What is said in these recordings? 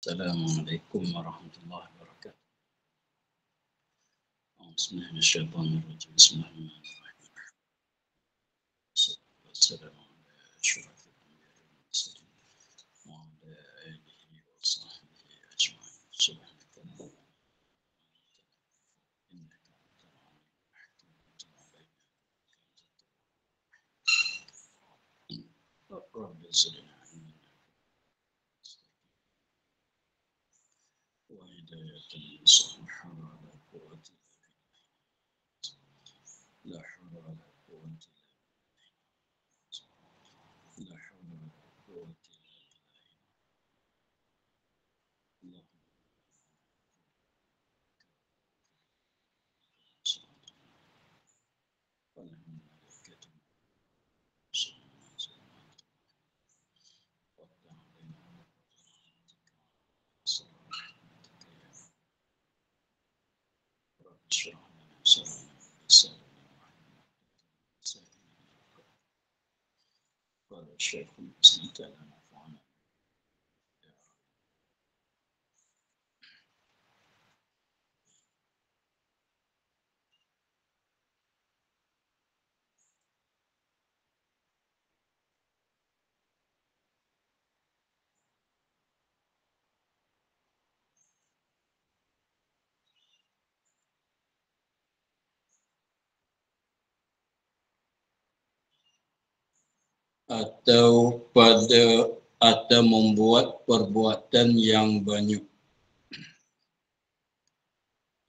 السلام عليكم ورحمة الله وبركاته. أعوذ بالله من الشيطان الرجيم. بسم الله الرحمن الرحيم. والصلاة والسلام على أشرف الأنبياء والمرسلين وعلى آله وصحبه أجمعين. سبحانك اللهم لا علم لنا إنك أنت العليم الحكيم. وتب علينا رب زدنا علما وهداية نصوحا ولا قوة لا حول ولا قوة لا حول ولا قوة إلا بالله. اللهم والملائكة وافتح علينا برحمتك يا رب. اشرح لنا صدرنا ويسر لنا وحلنا عقدة قال الشيخ المسلم تعالى نفعنا. Atau membuat perbuatan yang banyak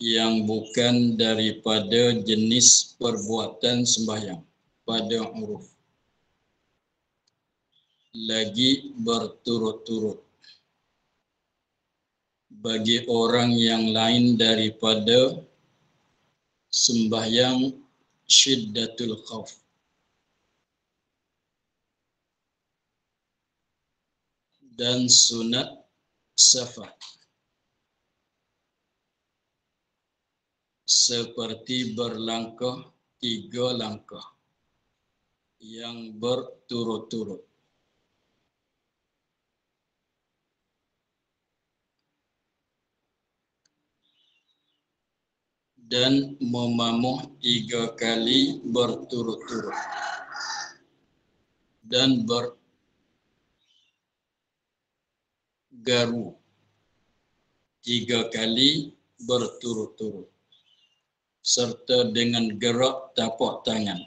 yang bukan daripada jenis perbuatan sembahyang pada uruf, lagi berturut-turut bagi orang yang lain daripada sembahyang syiddatul khauf dan sunat safar, seperti berlangkah 3 langkah yang berturut-turut dan memamuh 3 kali berturut-turut dan bergaru 3 kali berturut-turut serta dengan gerak tapak tangan.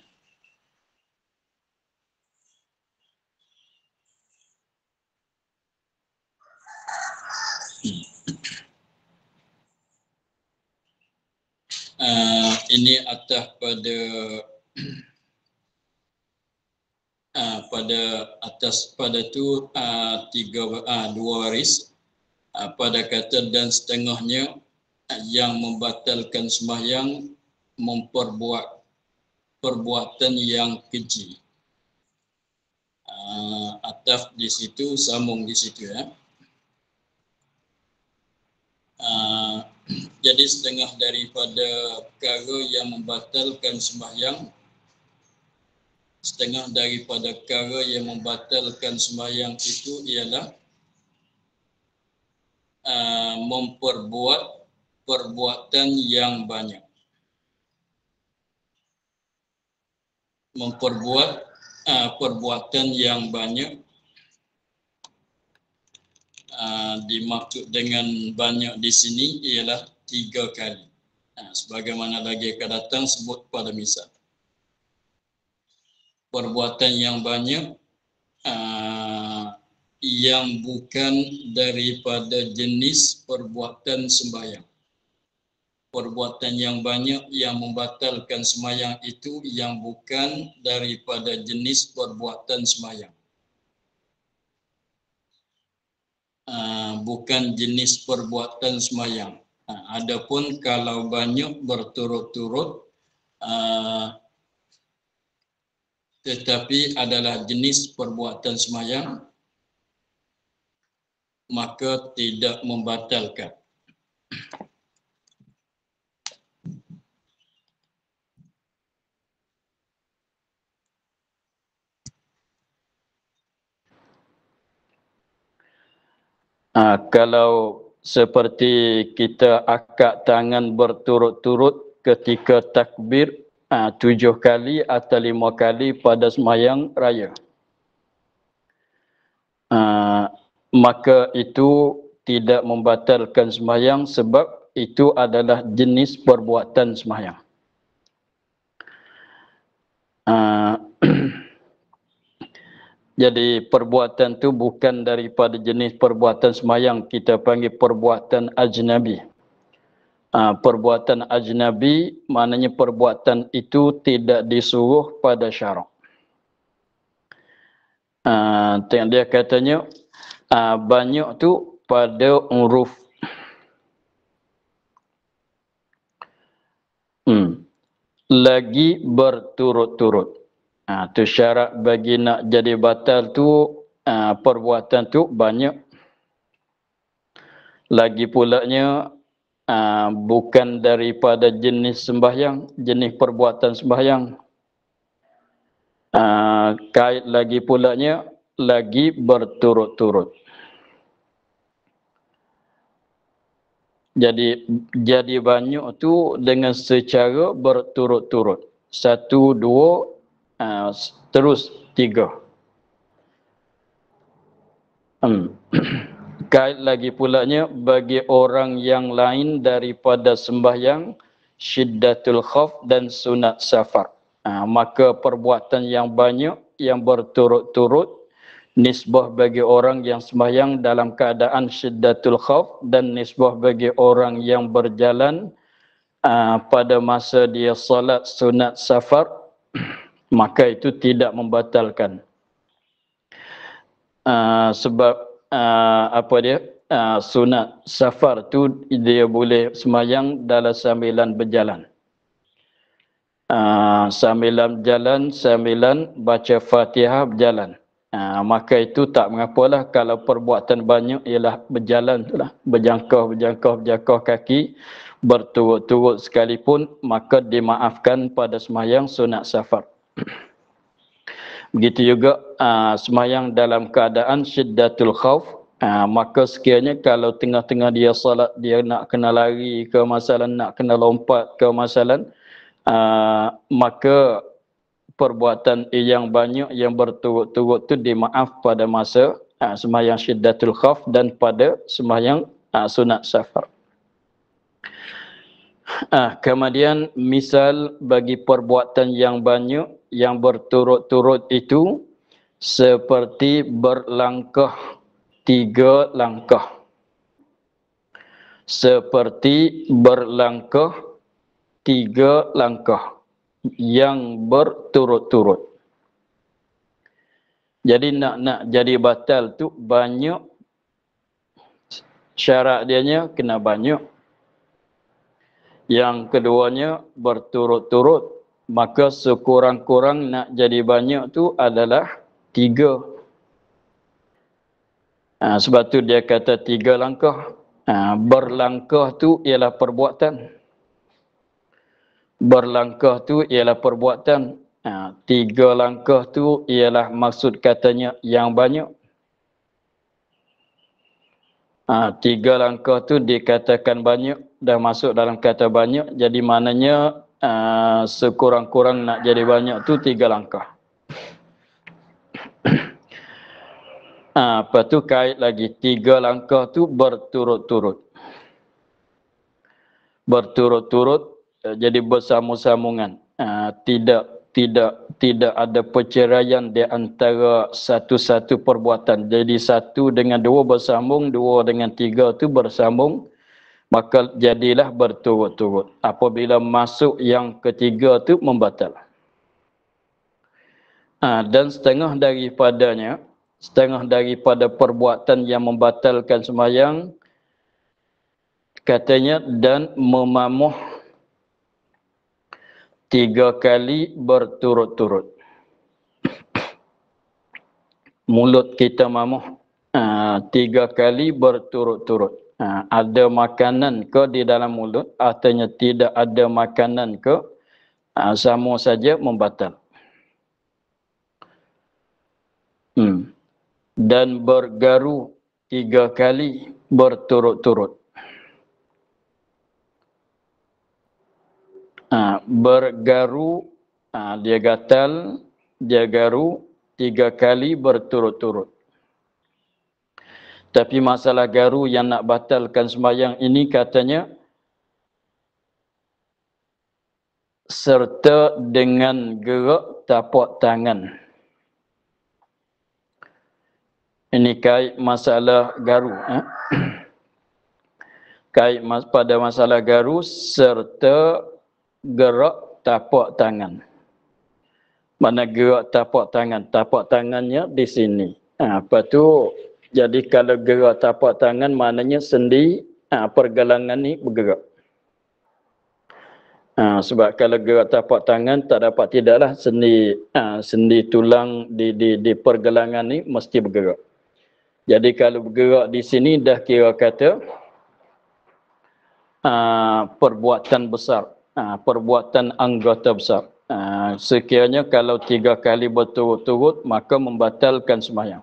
Ini atas pada tu 2 baris pada kata dan setengahnya yang membatalkan sembahyang memperbuat perbuatan yang keji. Ataf di situ, sambung di situ ya. Jadi setengah daripada perkara yang membatalkan sembahyang, setengah daripada perkara yang membatalkan sembahyang itu ialah memperbuat perbuatan yang banyak. Memperbuat perbuatan yang banyak, dimaksud dengan banyak di sini ialah 3 kali. Sebagaimana lagi akan datang sebut pada misal. Perbuatan yang banyak yang bukan daripada jenis perbuatan sembahyang. Perbuatan yang banyak yang membatalkan sembahyang itu yang bukan daripada jenis perbuatan sembahyang. Bukan jenis perbuatan sembahyang. Adapun kalau banyak berturut-turut tetapi adalah jenis perbuatan sembahyang, maka tidak membatalkan. Kalau seperti kita akad tangan berturut-turut ketika takbir 7 kali atau 5 kali pada sembahyang raya, maka itu tidak membatalkan sembahyang sebab itu adalah jenis perbuatan sembahyang. Jadi perbuatan tu bukan daripada jenis perbuatan sembahyang, kita panggil perbuatan ajnabi. Perbuatan ajnabi maknanya perbuatan itu tidak disuruh pada syarak. Dia katanya banyak tu pada uruf. Lagi berturut-turut. Tu syarat bagi nak jadi batal tu, perbuatan tu banyak. Lagi pulanya bukan daripada jenis sembahyang, jenis perbuatan sembahyang. Kait lagi pulanya lagi berturut-turut. Jadi banyak tu dengan secara berturut-turut. 1, 2, terus 3. Kait lagi pulanya bagi orang yang lain daripada sembahyang syiddatul khauf dan sunat safar. Maka perbuatan yang banyak yang berturut-turut nisbah bagi orang yang sembahyang dalam keadaan syiddatul khauf dan nisbah bagi orang yang berjalan pada masa dia solat sunat safar, maka itu tidak membatalkan. Sebab sunat safar tu dia boleh sembahyang dalam sambilan berjalan. Sambilan berjalan, sambilan baca Fatihah berjalan. Maka itu tak mengapalah kalau perbuatan banyak ialah berjalan itulah, berjangkau kaki berturut-turut sekalipun, maka dimaafkan pada sembahyang sunat safar. Begitu juga sembahyang dalam keadaan syiddatul khauf, maka sekiranya kalau tengah-tengah dia salat dia nak kena lari ke masalan, nak kena lompat ke masalan, maka perbuatan yang banyak yang berturut-turut tu dimaaf pada masa sembahyang syiddatul khauf dan pada sembahyang sunat safar. Kemudian misal bagi perbuatan yang banyak yang berturut-turut itu seperti berlangkah 3 langkah. Seperti berlangkah 3 langkah yang berturut-turut. Jadi nak jadi batal tu banyak syarat dianya, kena banyak. Yang keduanya berturut-turut, maka sekurang-kurang nak jadi banyak tu adalah 3. Sebab tu dia kata 3 langkah. Berlangkah tu ialah perbuatan. Berlangkah tu ialah perbuatan. 3 langkah tu ialah maksud katanya yang banyak. 3 langkah tu dikatakan banyak, dah masuk dalam kata banyak, jadi maknanya sekurang-kurang nak jadi banyak tu 3 langkah. Lepas tu kait lagi 3 langkah tu berturut-turut. Berturut-turut, jadi bersambung-sambungan. Tidak ada perceraian di antara satu-satu perbuatan. Jadi 1 dengan 2 bersambung, 2 dengan 3 tu bersambung, maka jadilah berturut-turut. Apabila masuk yang ketiga tu membatal. Dan setengah daripada perbuatan yang membatalkan sembahyang, katanya dan memamuh 3 kali berturut-turut. Mulut kita mamuh 3 kali berturut-turut. Ada makanan ke di dalam mulut, artinya tidak ada makanan ke, sama saja membatal. Dan bergaru 3 kali berturut-turut. Bergaru, dia gatal, dia garu 3 kali berturut-turut. Tapi masalah garu yang nak batalkan sembahyang ini katanya serta dengan gerak tapak tangan. Ini kait masalah garu. Kait pada masalah garu serta gerak tapak tangan. Mana gerak tapak tangan? Tapak tangannya di sini. Apa tu? Jadi kalau gerak tapak tangan maknanya sendi pergelangan ni bergerak. Sebab kalau gerak tapak tangan tak dapat tidaklah sendi tulang di pergelangan ni mesti bergerak. Jadi kalau bergerak di sini dah kira kata perbuatan besar, perbuatan anggota besar. Sekiranya kalau 3 kali berturut-turut maka membatalkan sembahyang.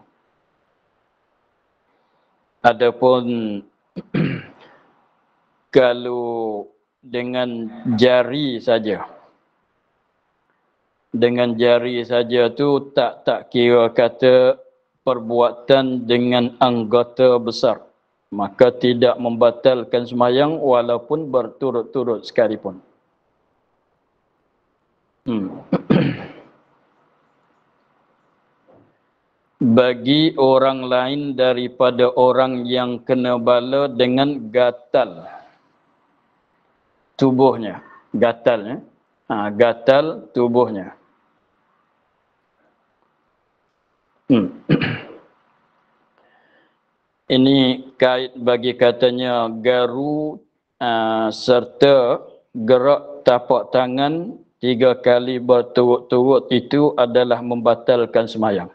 Adapun kalau dengan jari saja, dengan jari saja tu tak kira kata perbuatan dengan anggota besar, maka tidak membatalkan sembahyang walaupun berturut-turut sekalipun. Bagi orang lain daripada orang yang kena bala dengan gatal tubuhnya, gatal gatal tubuhnya. Ini kait bagi katanya garu serta gerak tapak tangan 3 kali berturut-turut itu adalah membatalkan sembahyang.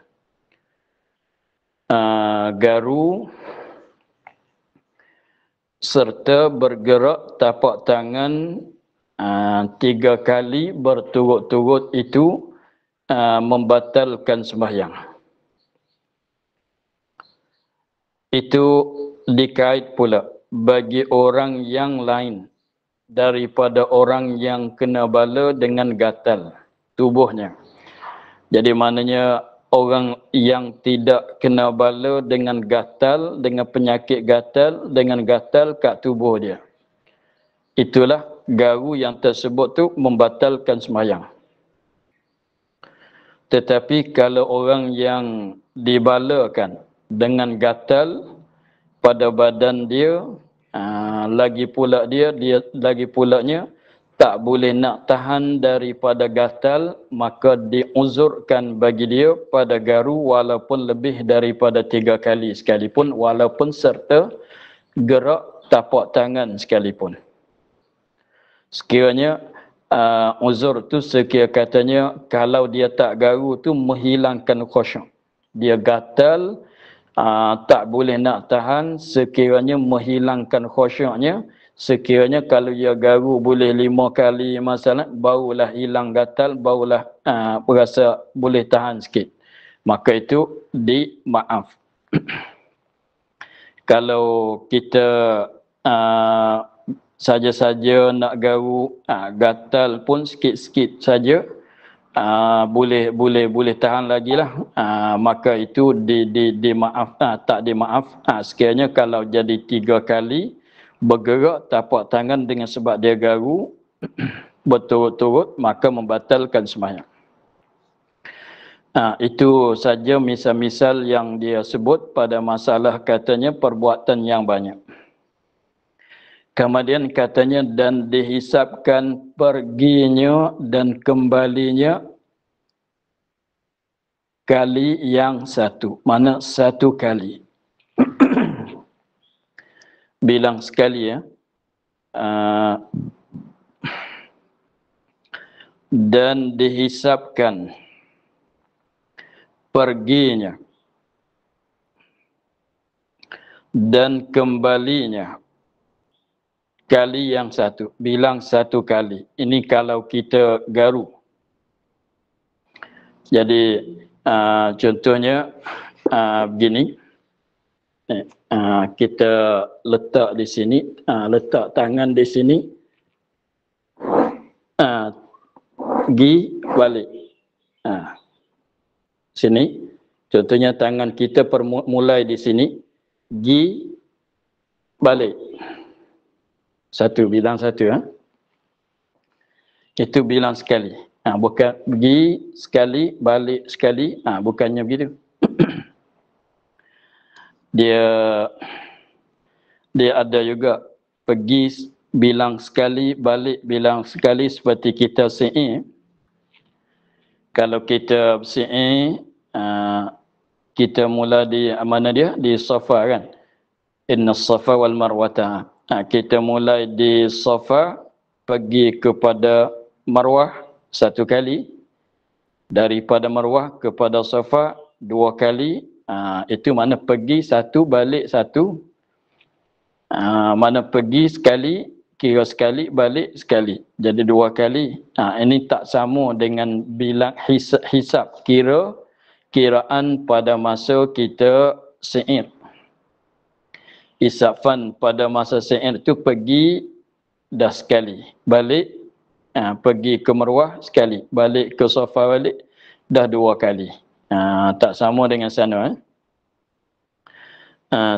Garu serta bergerak tapak tangan 3 kali berturut-turut itu membatalkan sembahyang. Itu dikait pula bagi orang yang lain daripada orang yang kena bala dengan gatal tubuhnya. Jadi maknanya orang yang tidak kena bala dengan gatal, dengan penyakit gatal, dengan gatal kat tubuh dia. Itulah garu yang tersebut tu membatalkan sembahyang. Tetapi kalau orang yang dibalakan dengan gatal pada badan dia, lagi pulanya tak boleh nak tahan daripada gatal, maka diuzurkan bagi dia pada garu walaupun lebih daripada 3 kali sekalipun, walaupun serta gerak tapak tangan sekalipun. Sekiranya uzur tu sekira katanya kalau dia tak garu tu menghilangkan khusyuk. Dia gatal, tak boleh nak tahan, sekiranya menghilangkan khusyuknya. Sekiranya kalau dia garu boleh 5 kali masalah, barulah hilang gatal, barulah berasa boleh tahan sikit. Maka itu dimaaf. Kalau kita saja-saja nak garu, gatal pun sikit-sikit saja, boleh tahan lagi lah, maka itu dimaaf, tak dimaaf. Sekiranya kalau jadi 3 kali bergerak tapak tangan dengan sebab dia garu berturut-turut, maka membatalkan sembahyang. Itu saja misal-misal yang dia sebut pada masalah katanya perbuatan yang banyak. Kemudian katanya dan dihisapkan perginya dan kembalinya kali yang 1. Mana 1 kali. Bilang sekali ya. Dan dihisapkan perginya dan kembalinya kali yang 1. Bilang 1 kali. Ini kalau kita garu. Jadi contohnya begini. Kita letak di sini, letak tangan di sini, pergi balik. Sini, contohnya tangan kita mulai di sini, pergi balik. Bilang satu. Itu bilang sekali. Bukan pergi sekali, balik sekali. Bukannya begitu. Dia ada juga pergi bilang sekali, balik bilang sekali seperti kita si'i. Kalau kita si'i, kita mula di mana dia? Di Safa kan? Inna Safa wal Marwata. Kita mulai di Safa, pergi kepada Marwah satu kali. Daripada Marwah kepada Safa 2 kali. Itu mana pergi satu, balik satu. Mana pergi sekali, kira sekali, balik sekali. Jadi 2 kali. Ini tak sama dengan bilang hisab kiraan pada masa kita si'ir. Hisabkan pada masa si'ir itu pergi dah sekali. Balik, pergi ke Marwah sekali. Balik ke Safa balik, dah 2 kali. Tak sama dengan sana.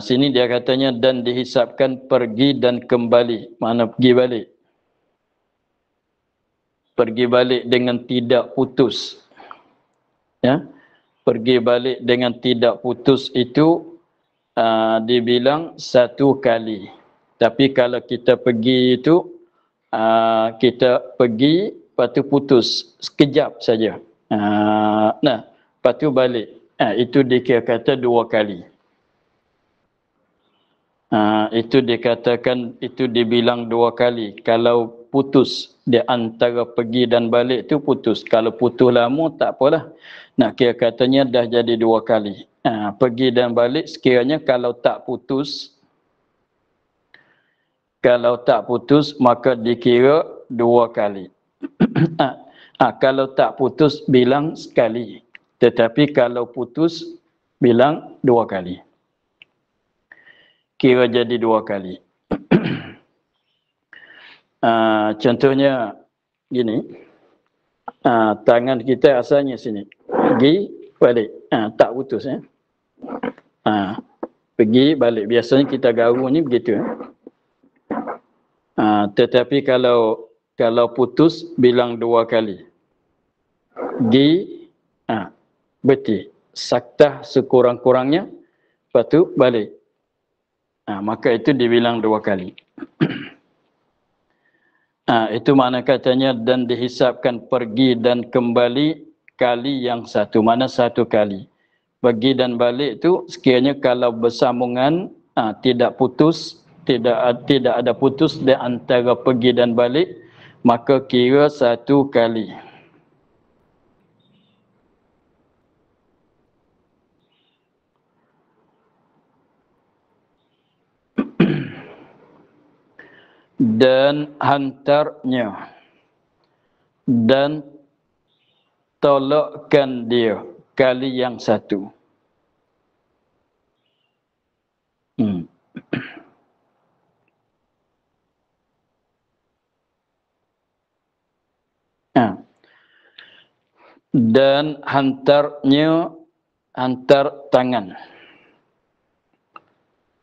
Sini dia katanya dan dihisapkan pergi dan kembali. Mana pergi balik? Pergi balik dengan tidak putus. Ya, pergi balik dengan tidak putus itu dibilang 1 kali. Tapi kalau kita pergi itu kita pergi, lepas tu putus sekejap saja. Lepas tu balik. Itu dikira kata 2 kali. Itu dikatakan, itu dibilang 2 kali. Kalau putus di antara pergi dan balik tu putus. Kalau putus lama tak apalah. Nak kira katanya dah jadi 2 kali. Pergi dan balik sekiranya kalau tak putus. Kalau tak putus maka dikira 2 kali. Kalau tak putus bilang sekali. Tetapi kalau putus bilang 2 kali. Kira jadi 2 kali. Contohnya gini. Tangan kita asalnya sini. Pergi, balik. Tak putus. Pergi, balik. Biasanya kita garu ni begitu. Tetapi kalau putus, bilang 2 kali. Pergi, berhenti. Saktah sekurang-kurangnya. Lepas tu, balik. Maka itu dibilang 2 kali. Itu makna katanya dan dihisapkan pergi dan kembali kali yang 1. Mana 1 kali. Pergi dan balik itu sekiranya kalau bersambungan, tidak putus, tidak ada putus di antara pergi dan balik, maka kira 1 kali. Dan hantarnya dan tolakkan dia kali yang 1. Dan hantarnya, hantar tangan,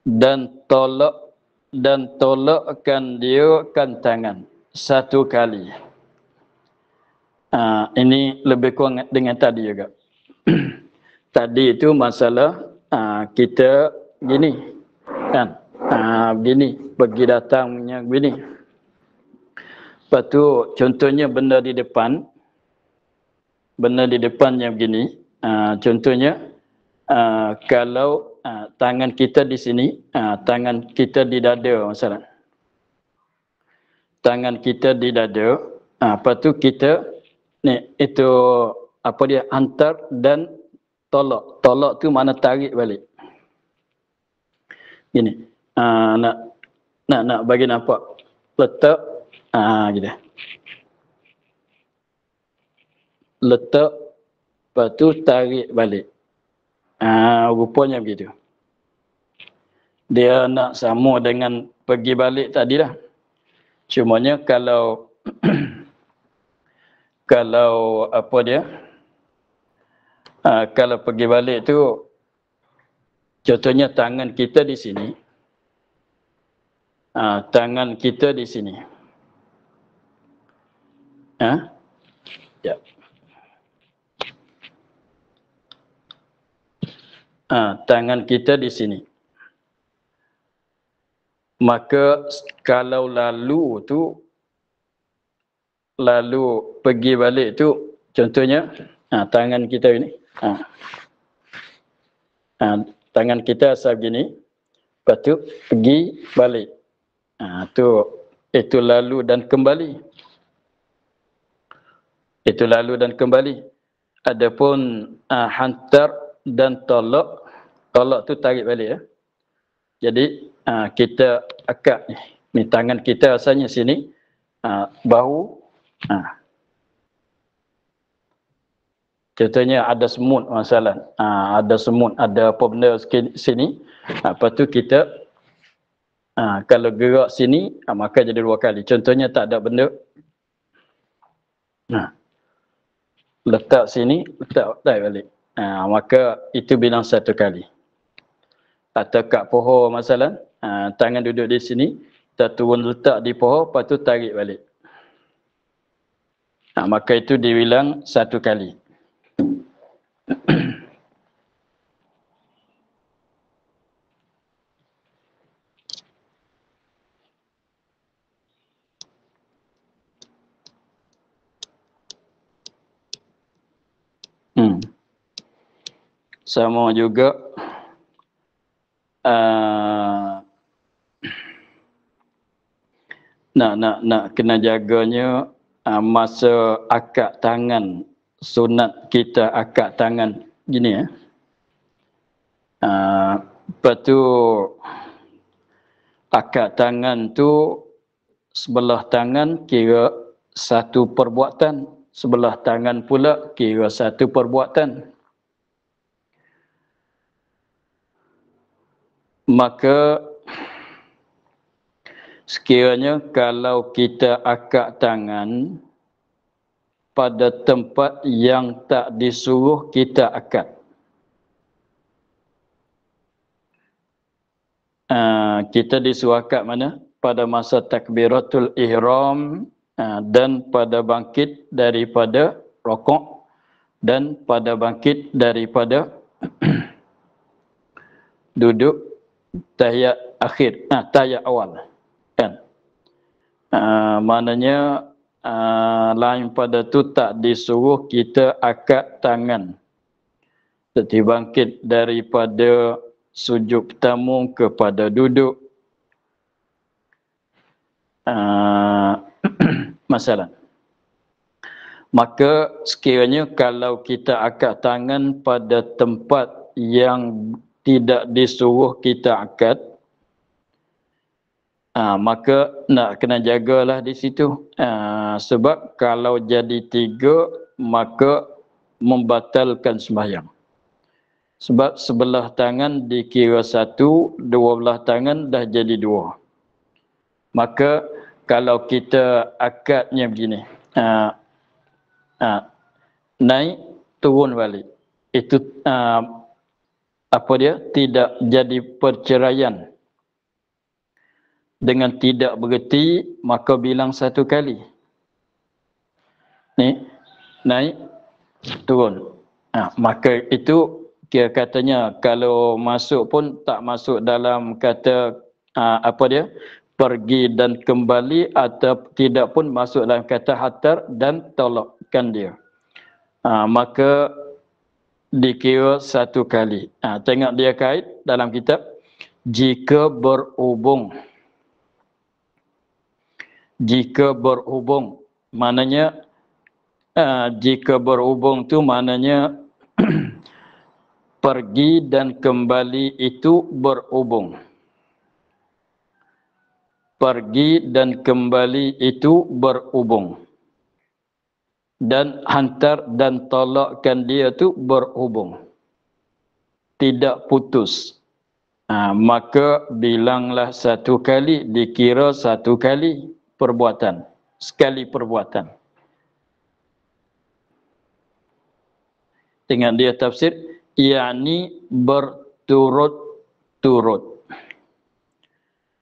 dan tolakkan dia kan tangan 1 kali. Ini lebih kurang dengan tadi juga. Tadi itu masalah kita gini kan, begini pergi datangnya begini. Lepas tu contohnya benda di depannya begini. Contohnya kalau tangan kita di sini, tangan kita di dada masalah. Tangan kita di dada, lepas tu kita ni itu apa dia, hantar dan tolak. Tolak tu mana tarik balik. Gini. Nak bagi nampak. Letak gitu. Letak, lepas tu tarik balik. Rupanya begitu. Dia nak sama dengan pergi balik tadi lah. Cumanya kalau kalau apa dia? Kalau pergi balik tu, contohnya tangan kita di sini. Tangan kita di sini. Ya. Tangan kita di sini. Maka kalau lalu pergi balik tu, contohnya tangan kita ini. Tangan kita asal begini. Lepas tu pergi balik. Itu lalu dan kembali. Itu lalu dan kembali. Adapun hantar dan tolak. Tolak tu tarik balik ya. Jadi kita akad ni tangan kita asalnya sini, bahu. Contohnya ada semut masalah. Ada semut, ada apa benda sini. Lepas tu kita kalau gerak sini, maka jadi 2 kali. Contohnya tak ada benda. Letak sini, letak balik. Maka itu bilang 1 kali. Atau kat pohon masalah, tangan duduk di sini, kita turun letak di pohon, lepas tu tarik balik. Maka itu dibilang 1 kali. Sama juga nak kena jaganya masa akad tangan, sunat kita akad tangan gini ya. Lepas tu akad tangan tu sebelah tangan kira 1 perbuatan, sebelah tangan pula kira 1 perbuatan. Maka sekiranya kalau kita akad tangan pada tempat yang tak disuruh kita akad, kita disuruh akad mana? Pada masa takbiratul ihram dan pada bangkit daripada rokok dan pada bangkit daripada duduk tahiyat akhir, tahiyat awal kan. Maknanya lain pada tu tak disuruh kita akad tangan. Seperti bangkit daripada sujud pertama kepada duduk. Masalah. Maka sekiranya kalau kita akad tangan pada tempat yang tidak disuruh kita akad, maka nak kena jagalah di situ. Sebab kalau jadi 3, maka membatalkan sembahyang. Sebab sebelah tangan dikira 1, 2 belah tangan dah jadi 2. Maka kalau kita akadnya begini, naik, turun balik. Itu tidak jadi perceraian. Dengan tidak berhenti, maka bilang 1 kali. Ni, naik, turun. Maka itu kira katanya kalau masuk pun tak masuk dalam kata pergi dan kembali, atau tidak pun masuk dalam kata hatar dan tolakkan dia. Maka dikira 1 kali. Tengok dia kait dalam kitab. Jika berhubung. Jika berhubung. Maknanya, jika berhubung tu maknanya pergi dan kembali itu berhubung. Pergi dan kembali itu berhubung. Dan hantar dan tolakkan dia tu berhubung. Tidak putus. Maka bilanglah satu kali dikira satu kali perbuatan. Sekali perbuatan. Tengok dia tafsir, yakni berturut-turut.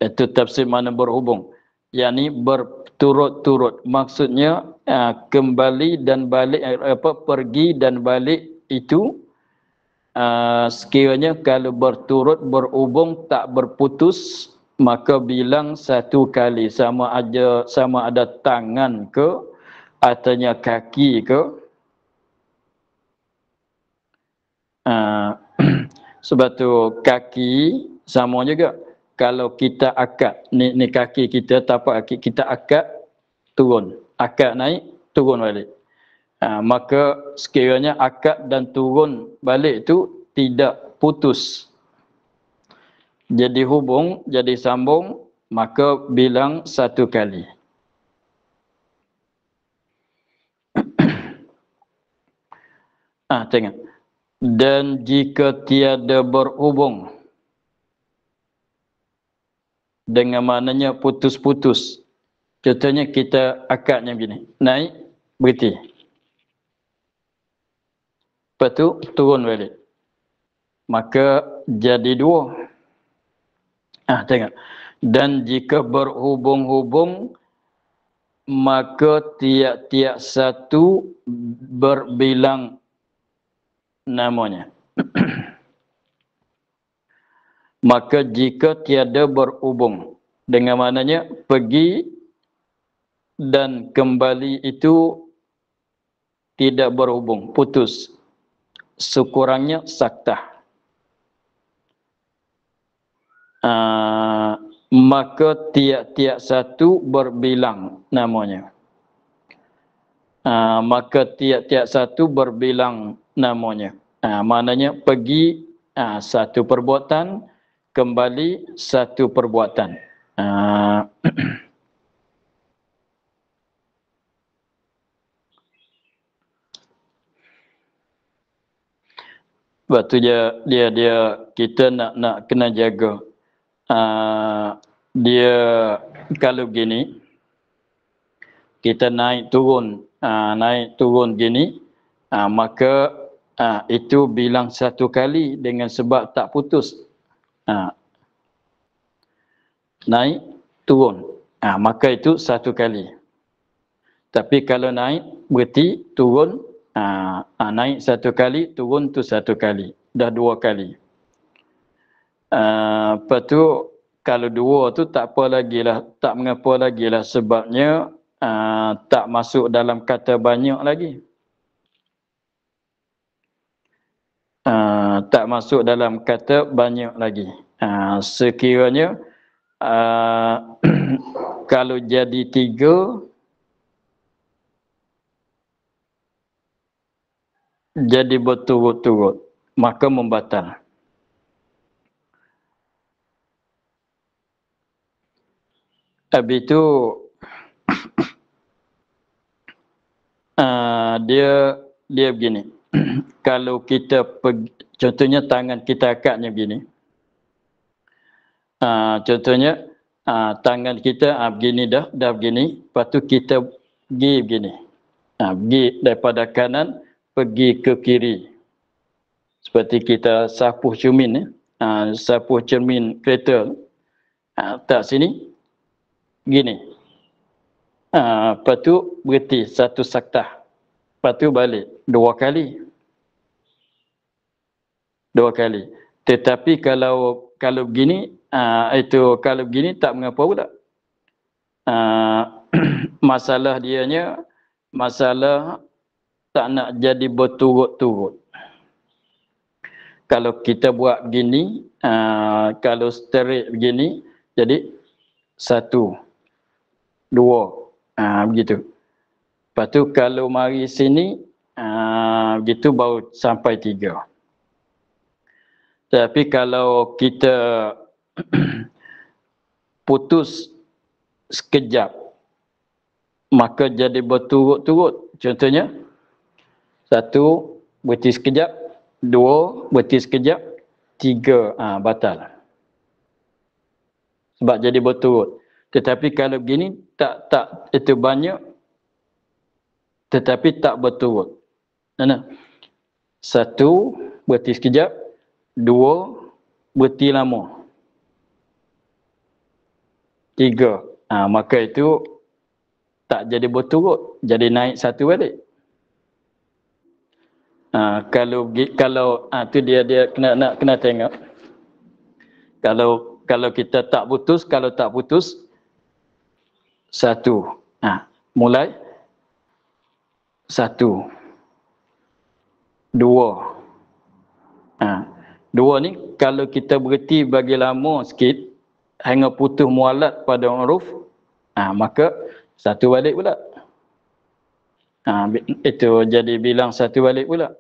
Itu tafsir mana berhubung. Yakni berturut-turut. Maksudnya kembali dan balik, pergi dan balik itu sekiranya kalau berturut berhubung tak berputus, maka bilang satu kali, sama ada tangan ke ataunya kaki ke. Sebab tu kaki sama juga. Kalau kita akad, ni kaki kita, tapak kaki kita akad, turun. Akad naik, turun balik. Maka sekiranya akad dan turun balik itu tidak putus. Jadi hubung, jadi sambung, maka bilang satu kali. Tengok. Dan jika tiada berhubung, dengan maknanya putus-putus. Contohnya kita akadnya begini, naik, berhenti. Lepas tu turun balik. Maka jadi dua. Tengok. Dan jika berhubung-hubung, maka tiap-tiap satu berbilang namanya. Maka jika tiada berhubung, dengan maknanya pergi dan kembali itu tidak berhubung, putus. Sekurangnya saktah. Maka tiap-tiap satu berbilang namanya. Maka tiap-tiap satu berbilang namanya. Maknanya pergi satu perbuatan, kembali satu perbuatan. Sebab tu dia kita nak kena jaga. Dia kalau gini, kita naik turun gini, maka itu bilang satu kali dengan sebab tak putus. Naik turun, maka itu satu kali. Tapi kalau naik berhenti turun, naik satu kali, turun tu satu kali, dah dua kali. Lepas tu kalau dua tu tak apa lagi lah, tak mengapa lagi lah, sebabnya tak masuk dalam kata banyak lagi. Tak masuk dalam kata banyak lagi. Sekiranya kalau jadi tiga, jadi berturut-turut, maka membatal. Habis itu dia begini. Kalau kita contohnya tangan kita akadnya begini. Contohnya tangan kita begini dah begini, lepas tu kita pergi begini. Pergi daripada kanan pergi ke kiri. Seperti kita sapuh cermin, sapuh cermin kereta. Tak sini gini. Lepas tu berhenti satu saktah. Lepas tu balik dua kali. Tetapi kalau begini, kalau begini tak mengapa pula. Masalah dianya, masalah tak nak jadi berturut-turut. Kalau kita buat begini, kalau straight begini, jadi satu, dua, begitu. Lepas tu kalau mari sini, begitu baru sampai tiga. Tapi kalau kita putus sekejap, maka jadi berturut-turut. Contohnya, satu berhenti sekejap, dua berhenti sekejap, tiga batal. sebab jadi berturut. Tetapi kalau begini tak itu banyak tetapi tak berturut. Mana? Satu, berhenti sekejap. Dua, berhenti lama. Tiga, maka itu tak jadi berturut, jadi naik satu balik. Kalau tu dia kena tengok. Kalau kita tak putus, kalau tak putus satu. Mulai satu. Dua. Dua ni kalau kita berhenti bagi lama sikit hingga putus mualat pada huruf, maka satu balik pula. Itu jadi bilang satu balik pula.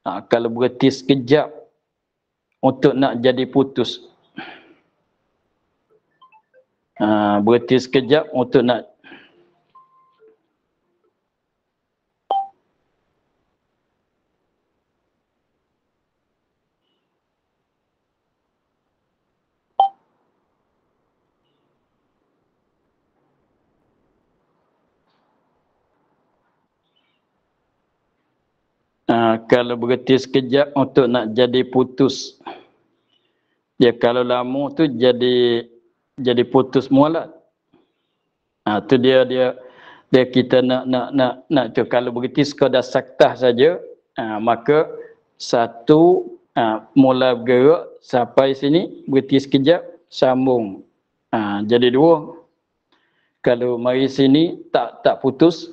Kalau berhenti sekejap untuk nak jadi putus. Berhenti sekejap untuk nak kalau berhenti sekejap untuk nak jadi putus. Dia kalau lama tu jadi putus mualat. Tu dia kita nak tu kalau berhenti sekadar saktah saja, maka satu mula bergerak sampai sini, berhenti sekejap, sambung. Jadi dua. Kalau mari sini tak putus,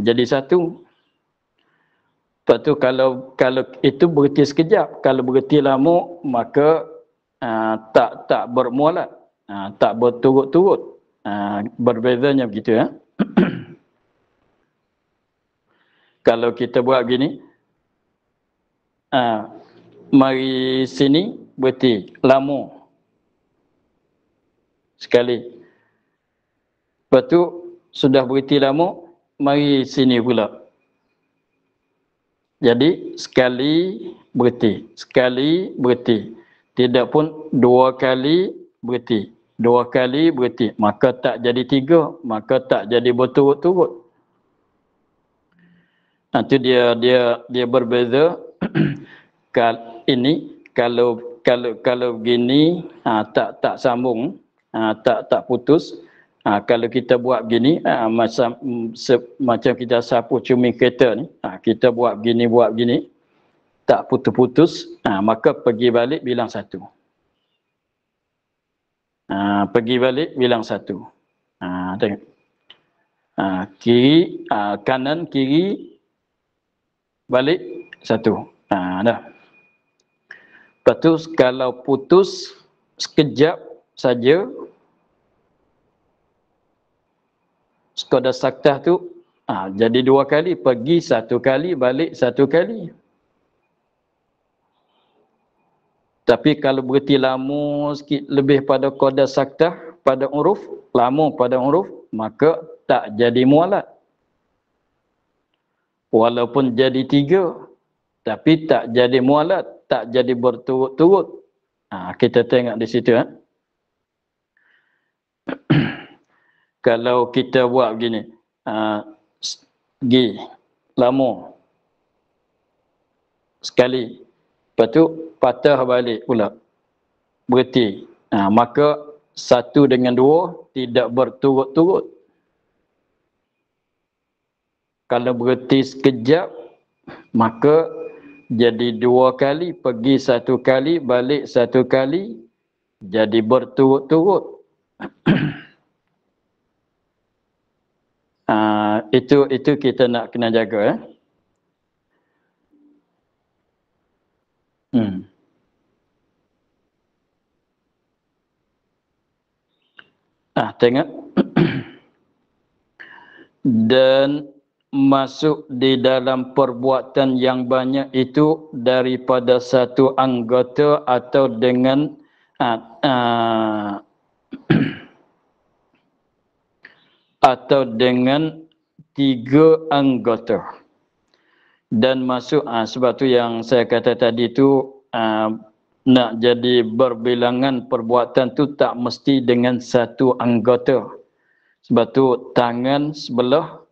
jadi satu. Lepas tu kalau itu berhenti sekejap, kalau berhenti lama maka tak bermualat, tak berturut-turut. Berbezanya begitu ya. Kalau kita buat gini, mari sini berhenti lama sekali. Lepas tu sudah berhenti lama, mari sini pula. Jadi sekali berhenti, sekali berhenti. Tidak pun dua kali berhenti, dua kali berhenti. Maka tak jadi tiga, maka tak jadi berturut-turut. Nanti dia berbeza. Ini kalau begini tak sambung, tak putus. Kalau kita buat begini, macam kita sapu cumi kereta ni, kita buat begini, tak putus-putus, maka pergi balik bilang satu. Pergi balik bilang satu. Tengok. Kiri, kanan, kiri, balik satu. Dah. Lepas tu kalau putus sekejap saja, sekadar saktah tu, jadi dua kali, pergi satu kali, balik satu kali. Tapi kalau berhenti lama sikit, lebih pada qadar saktah pada huruf, lama pada huruf, maka tak jadi mualat. Walaupun jadi tiga, tapi tak jadi mualat, tak jadi berturut-turut. Kita tengok di situ. Kalau kita buat begini, lama sekali, lepas tu patah balik pula, berhenti, maka satu dengan dua tidak berturut-turut. Kalau berhenti sekejap, maka jadi dua kali, pergi satu kali, balik satu kali, jadi berturut-turut. Itu kita nak kena jaga. Tengok. Dan masuk di dalam perbuatan yang banyak itu daripada satu anggota atau dengan atau dengan tiga anggota. Dan masuk, sebab tu yang saya kata tadi tu, nak jadi berbilangan perbuatan tu tak mesti dengan satu anggota. Sebab tu tangan sebelah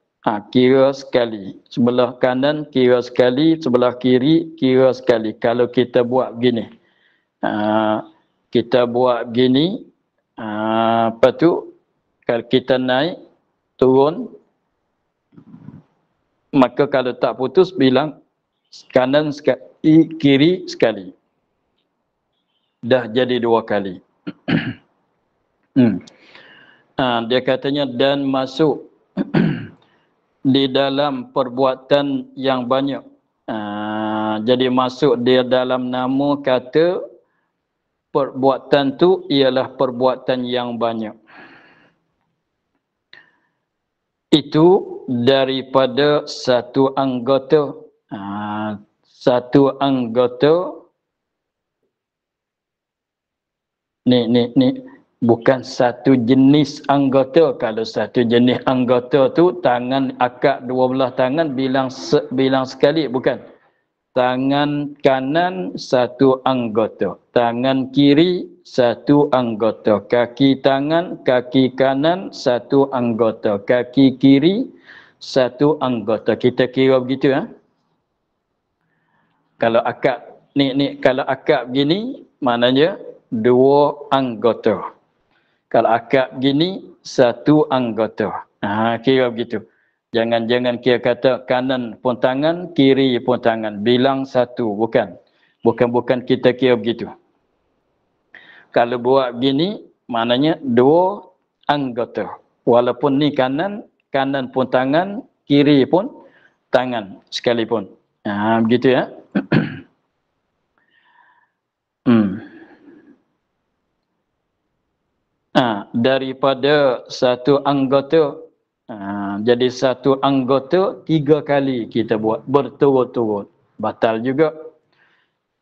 kira sekali, sebelah kanan kira sekali, sebelah kiri kira sekali. Kalau kita buat begini, kita buat begini, lepas tu kalau kita naik turun, maka kalau tak putus bilang kanan sekali, kiri sekali. Dah jadi 2 kali. Dia katanya dan masuk di dalam perbuatan yang banyak. Jadi masuk dia dalam nama kata perbuatan tu ialah perbuatan yang banyak. Itu daripada satu anggota. Satu anggota ni bukan satu jenis anggota. Kalau satu jenis anggota tu tangan akak 12 tangan bilang sekali, bukan. Tangan kanan satu anggota, tangan kiri satu anggota, kaki tangan, kaki kanan satu anggota, kaki kiri satu anggota. Kita kira begitu Kalau akak kalau akak begini maknanya 2 anggota. Kalau akak begini 1 anggota. Kira begitu. Jangan kira kata kanan pun tangan, kiri pun tangan. Bilang 1, bukan. Bukan kita kira begitu. Kalau buat begini, maknanya 2 anggota. Walaupun ni kanan pun tangan, kiri pun tangan sekalipun. Begitu ya. Daripada satu anggota, jadi satu anggota 3 kali kita buat berturut-turut, batal juga.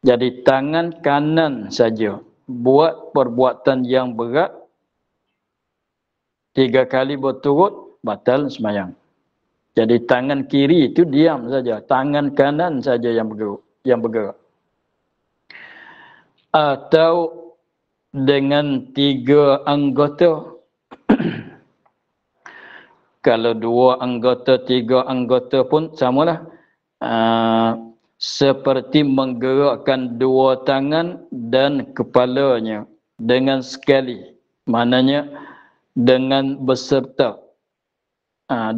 Jadi tangan kanan saja buat perbuatan yang berat 3 kali berturut, batal sembahyang. Jadi tangan kiri itu diam saja, tangan kanan saja yang bergerak. Atau dengan 3 anggota. Kalau 2 anggota, 3 anggota pun samalah. Seperti menggerakkan 2 tangan dan kepalanya dengan sekali. Maknanya dengan berserta.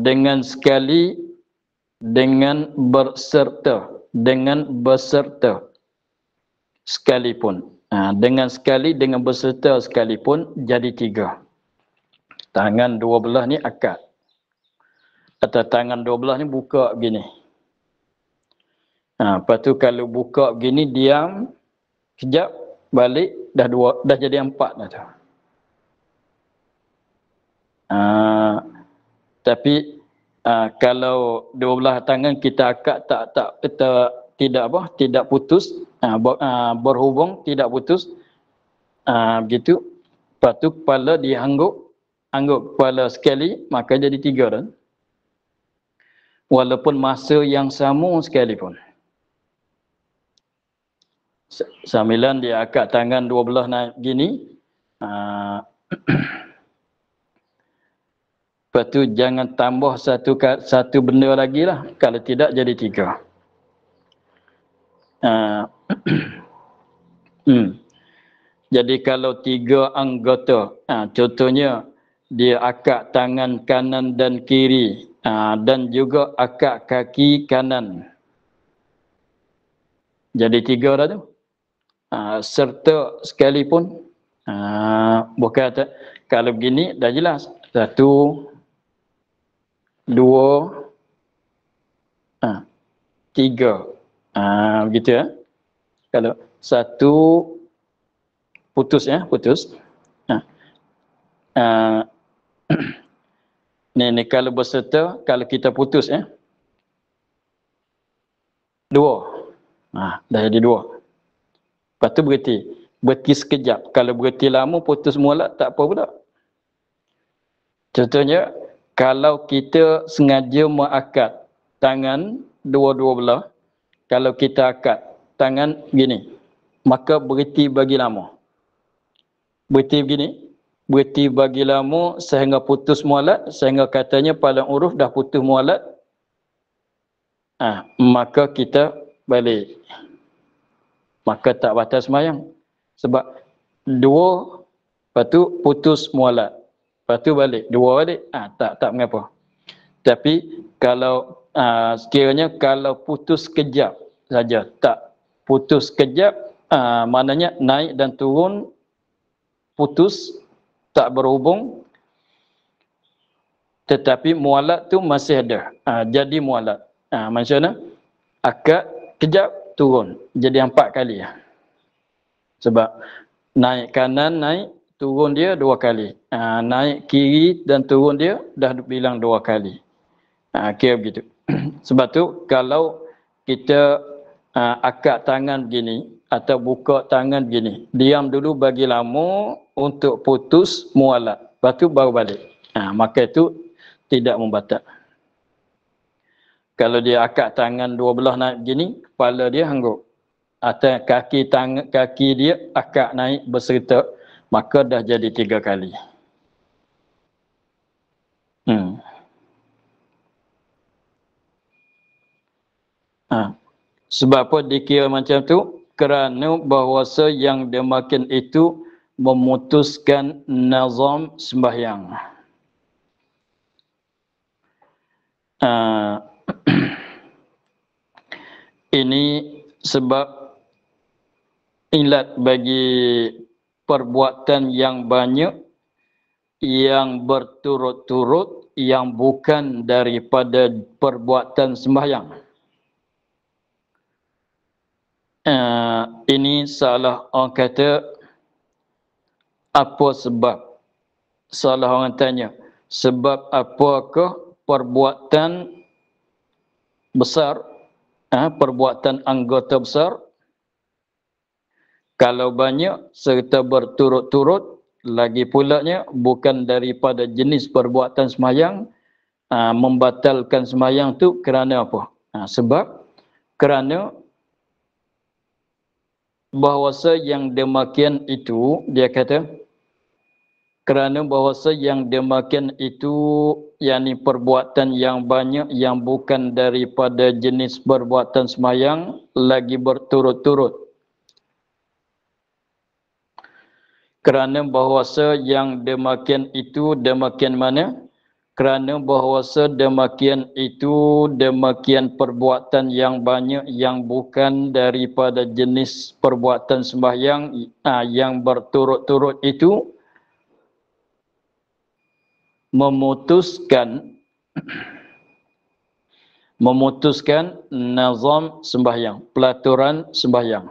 Dengan sekali, dengan berserta. Dengan berserta sekalipun. Dengan sekali, dengan berserta sekalipun, jadi 3. Tangan 2 belah ni akad. Atau tangan 2 belah ni buka begini. Lepas tu kalau buka begini, diam, kejap, balik, dah jadi 4 dah tu. Tapi kalau 2 belah tangan kita akad tidak putus, berhubung tidak putus, begitu. Lepas tu kepala diangguk kepala sekali, maka jadi 3 dah. Walaupun masa yang sama sekalipun. Sambilan dia akad tangan 2 belah naik gini. Lepas tu jangan tambah satu benda lagi lah. Kalau tidak jadi 3. Jadi kalau 3 anggota, contohnya dia akad tangan kanan dan kiri, dan juga akad kaki kanan. Jadi 3 dah tu. Serta sekalipun. Bukan kalau begini dah jelas. 1, 2, 3. Begitu ya. Kalau 1 putus ya, putus. Ni kalau berserta, kalau kita putus ya. 2. Dah jadi 2. Lepas tu berhenti sekejap. Kalau berhenti lama, putus mula, tak apa pula. Contohnya, kalau kita sengaja mengakad tangan dua-dua belah, kalau kita akad tangan gini, maka berhenti bagi lama. Berhenti begini, berhenti bagi lama sehingga putus mualat, sehingga katanya paling uruf dah putus mualat, maka kita balik. Maka tak batal sembahyang. Sebab dua, lepas tu putus mualat, lepas tu balik, dua balik, tak mengapa. Tapi kalau sekiranya kalau putus kejap saja, tak putus kejap, maknanya naik dan turun putus, tak berhubung, tetapi mualat tu masih ada, jadi mualat. Maksudnya akad kejap turun, jadi 4 kali. Sebab naik kanan, naik turun dia 2 kali, naik kiri dan turun dia dah bilang 2 kali. Kira begitu. Sebab tu kalau kita akad tangan begini atau buka tangan begini, diam dulu bagi lama untuk putus mualat, lepas tu baru balik, maka itu tidak membatal. Kalau dia akad tangan dua belah naik begini, kepala dia hangguk, atau kaki dia akad naik berserta, maka dah jadi 3 kali. Sebab apa dikira macam tu? Kerana bahawasa yang demikian itu memutuskan nazam sembahyang. Ini sebab ilat bagi perbuatan yang banyak, yang berturut-turut, yang bukan daripada perbuatan sembahyang. Ini salah orang kata, apa sebab? Salah orang tanya, sebab apakah perbuatan besar, perbuatan anggota besar, kalau banyak serta berturut-turut, lagi pulanya bukan daripada jenis perbuatan sembahyang, membatalkan sembahyang tu kerana apa? Sebab kerana bahawasa yang demikian itu, dia kata, kerana bahawasa yang demikian itu, yakni perbuatan yang banyak yang bukan daripada jenis perbuatan sembahyang, lagi berturut-turut. Kerana bahawasa yang demikian itu, demikian mana? Kerana bahawasa demikian itu, demikian perbuatan yang banyak yang bukan daripada jenis perbuatan sembahyang, yang berturut-turut itu memutuskan nazam sembahyang, pelaturan sembahyang.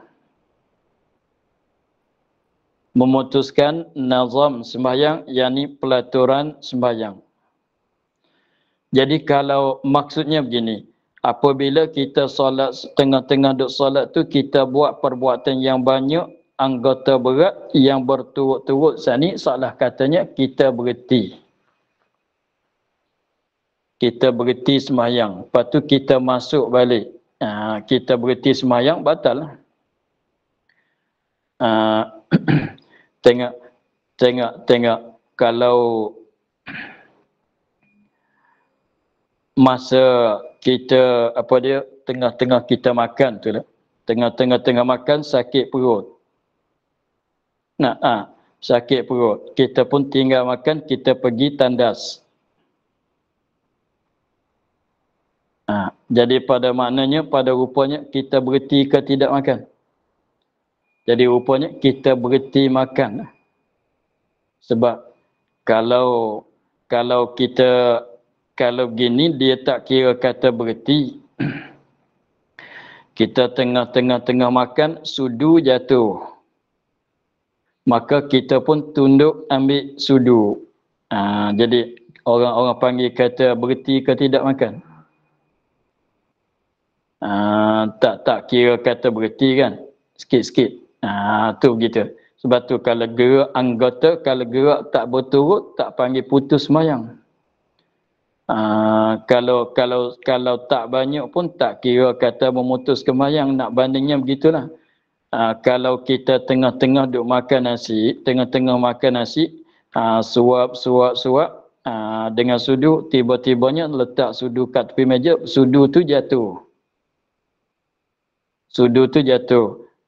Memutuskan nazam sembahyang, yakni pelaturan sembahyang. Jadi kalau maksudnya begini, apabila kita solat, tengah-tengah duk solat tu kita buat perbuatan yang banyak, anggota berat yang berturut-turut, sani salah katanya kita berhenti. Kita berhenti sembahyang, lepas tu kita masuk balik. Kita berhenti sembahyang, batal. Tengok kalau masa kita tengah-tengah kita makan tu lah, tengah makan sakit perut, sakit perut, kita pun tinggal makan, kita pergi tandas. Jadi pada maknanya, pada rupanya kita berhenti ke tidak makan? Jadi rupanya kita berhenti makan. Sebab kalau begini, dia tak kira kata berhenti. Kita tengah makan, sudu jatuh, maka kita pun tunduk ambil sudu. Jadi orang-orang panggil kata berhenti ke tidak makan. Tak kira kata berhenti kan, sikit-sikit. Tu begitu. Sebab tu kalau gerak anggota, kalau gerak tak berturut, tak panggil putus sembahyang. Kalau tak banyak pun tak kira kata memutus sembahyang, nak bandingnya begitulah. Kalau kita tengah-tengah duk makan nasi, suap dengan sudu, tiba-tibanya letak sudu kat tepi meja, sudu tu jatuh.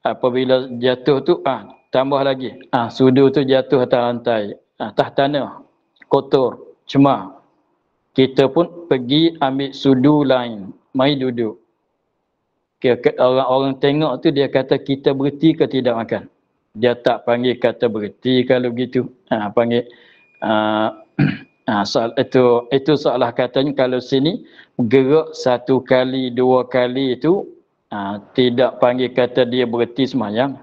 Apabila jatuh tu, tambah lagi. Sudu tu jatuh atas lantai, atas tanah, kotor, cemar. Kita pun pergi ambil sudu lain, mai duduk. Orang-orang tengok tu dia kata kita berhenti ke tidak makan. Dia tak panggil kata berhenti kalau begitu. Panggil soal itu seolah katanya kalau sini gerak 1 kali 2 kali itu tidak panggil kata dia berhenti sembahyang.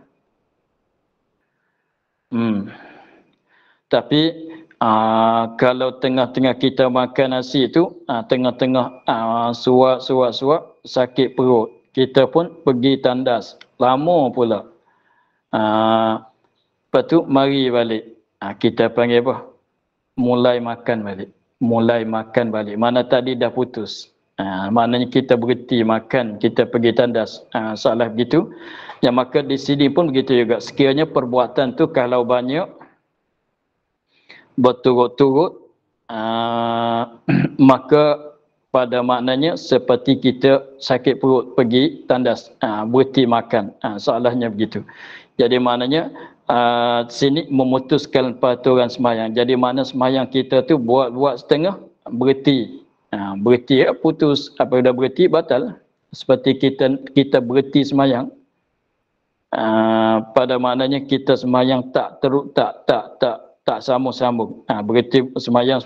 Tapi kalau tengah-tengah kita makan nasi itu, tengah-tengah suap sakit perut, kita pun pergi tandas. Lama pula. Lepas tu mari balik. Kita panggil apa? Mulai makan balik. Mana tadi dah putus. Maknanya kita berhenti makan, kita pergi tandas. Salah begitu. Yang maka di sini pun begitu juga. Sekiranya perbuatan tu kalau banyak, berturut-turut, maka pada maknanya seperti kita sakit perut pergi tandas, berhenti makan. Soalnya begitu. Jadi maknanya sini memutuskan peraturan sembahyang. Jadi makna sembahyang kita tu buat setengah, berhenti. Berhenti putus. Apabila berhenti batal. Seperti kita berhenti sembahyang. Pada maknanya kita sembahyang tak sambung-sambung. Berhenti sembahyang,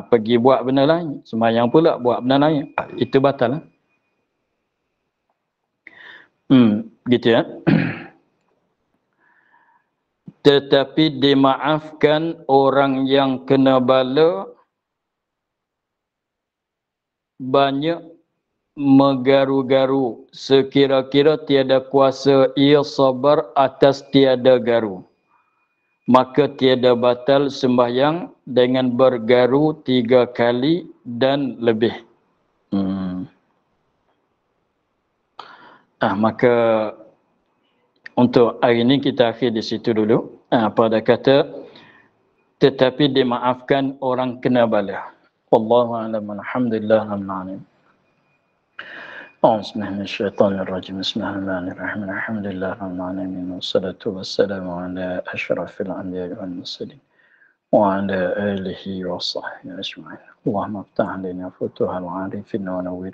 pergi buat benda lain. Sembahyang pula buat benda lain. Itu batal. Gitu ya. Tetapi dimaafkan orang yang kena bala banyak megaru-garu sekira-kira tiada kuasa ia sabar atas tiada garu. Maka tiada batal sembahyang dengan bergaru 3 kali dan lebih. Maka untuk hari ini kita akhir di situ dulu. Pada kata tetapi dimaafkan orang kena bala. Wallahu a'lam. Alhamdulillah rabbil alamin. Bismillahirrahmanirrahim. Bismillahirrahmanirrahim. Alhamdulillah rabbil alamin. Wassalatu wassalamu ala asyrafil anbiya'i wal mursalin wa ala alihi wa sahbihi ajma'in. Allahumma iftah alaina futuhal 'arifin wa nawwir